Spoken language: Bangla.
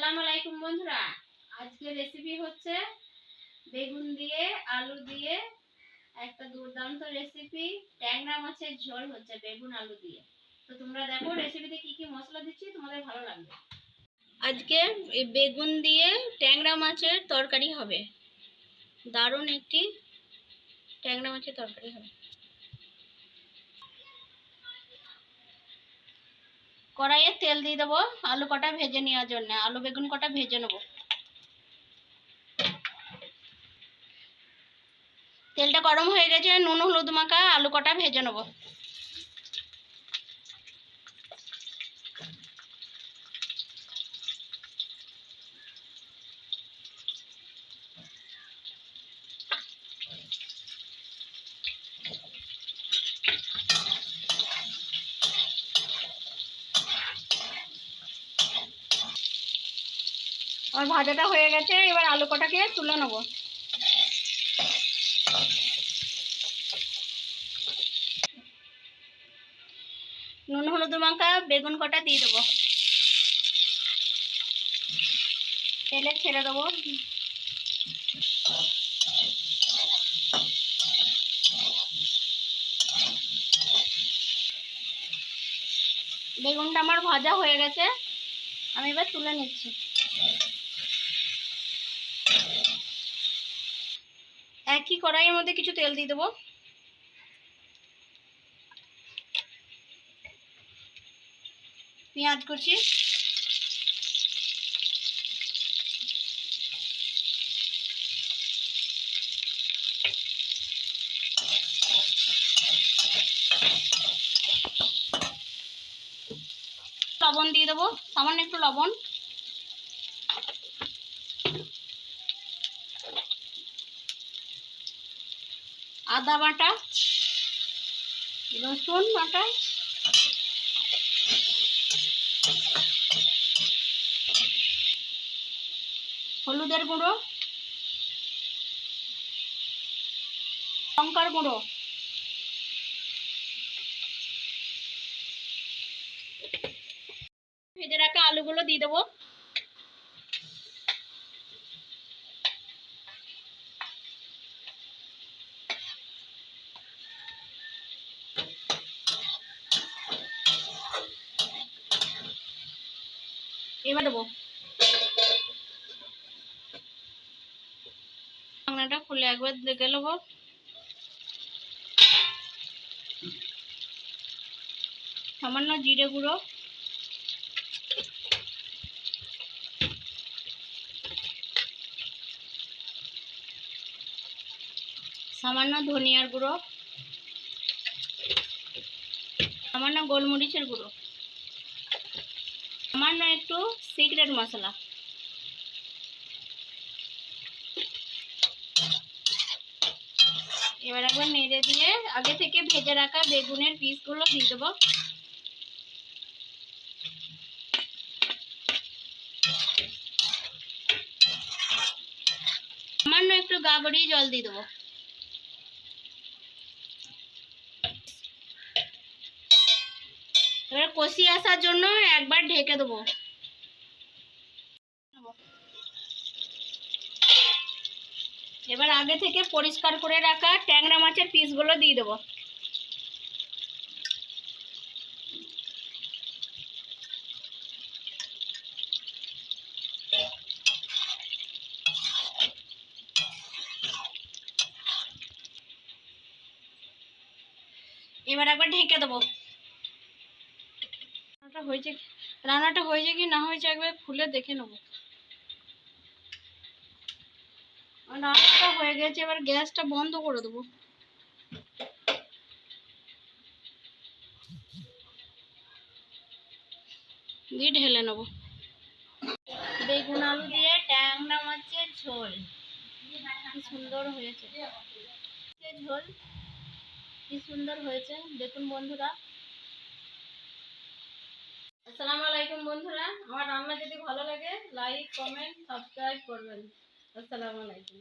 আসসালামু আলাইকুম বন্ধুরা। আজকে রেসিপি হচ্ছে বেগুন দিয়ে আলু দিয়ে একটা দুর্দান্ত রেসিপি। ট্যাংরা মাছের ঝোল হচ্ছে বেগুন আলু দিয়ে। তো তোমরা দেখো রেসিপিতে কি কি মশলা দিচ্ছি, তোমাদের ভালো লাগবে। আজকে এই বেগুন দিয়ে ট্যাংরা মাছের তরকারি হবে। দারুণ একটি ট্যাংরা মাছের তরকারি হবে। কড়াইয়ে তেল দিয়ে দেবো আলু কটা ভেজে নেওয়ার জন্য। আলু বেগুন কটা ভেজে নেবো। তেলটা গরম হয়ে গেছে, নুন হলুদ মাখা আলু কটা ভেজে নেব। আমার ভাজাটা হয়ে গেছে, এবার আলু কটাকে তুলে নেব। নুন হলুদ মাখা বেগুন কটা দিয়ে দেবো, তেলে ছেড়ে দেবো। বেগুনটা আমার ভাজা হয়ে গেছে, আমি এবার তুলে নিচ্ছি। একই কড়াইয়ের মধ্যে কিছু তেল দিয়ে দেবো। পেঁয়াজ কুচি, লবণ দিয়ে দেবো, সামান্য একটু লবণ, আদা বাটা, রসুন বাটা, হলুদের গুঁড়ো, লঙ্কার গুঁড়ো, ভেজে রাখা আলুগুলো দিয়ে দেবো। এবার দেবো, ঢাকনাটা খুলে একবার দেখে নেবো। সামান্য জিরে গুঁড়ো, সামান্য ধনিয়ার গুঁড়ো, সামান্য গোলমরিচের গুঁড়ো, সামান্য একটু সিক্রেট মশলা। এবার একবার নেড়ে দিয়ে আগে থেকে ভেজে রাখা বেগুনের পিসগুলো দিয়ে দেবো। সামান্য একটু গা গড়িয়ে জল দিয়ে দেবো। এবার কষিয়ে আসার জন্য একবার ঢেকে দেবো। এবার আগে থেকে পরিষ্কার করে রাখা ট্যাংরা মাছের পিসগুলো দিয়ে দেবো। এবার একবার ঢেকে দেবো। রান্নাটা হয়েছে কি না হয়েছে একবার খুলে দেখে নেবো। রান্নাটা হয়ে গেছে, এবার গ্যাসটা বন্ধ করে দেবো। দিয়ে ঢেলে নেবো। বেগুন আলু দিয়ে ট্যাংরা মাছের ঝোল কি সুন্দর হয়েছে। ঝোল কি সুন্দর হয়েছে দেখুন বন্ধুরা। আসসালামু আলাইকুম বন্ধুরা, আমার রান্না যদি ভালো লাগে লাইক কমেন্ট সাবস্ক্রাইব করবেন। আসসালামু আলাইকুম।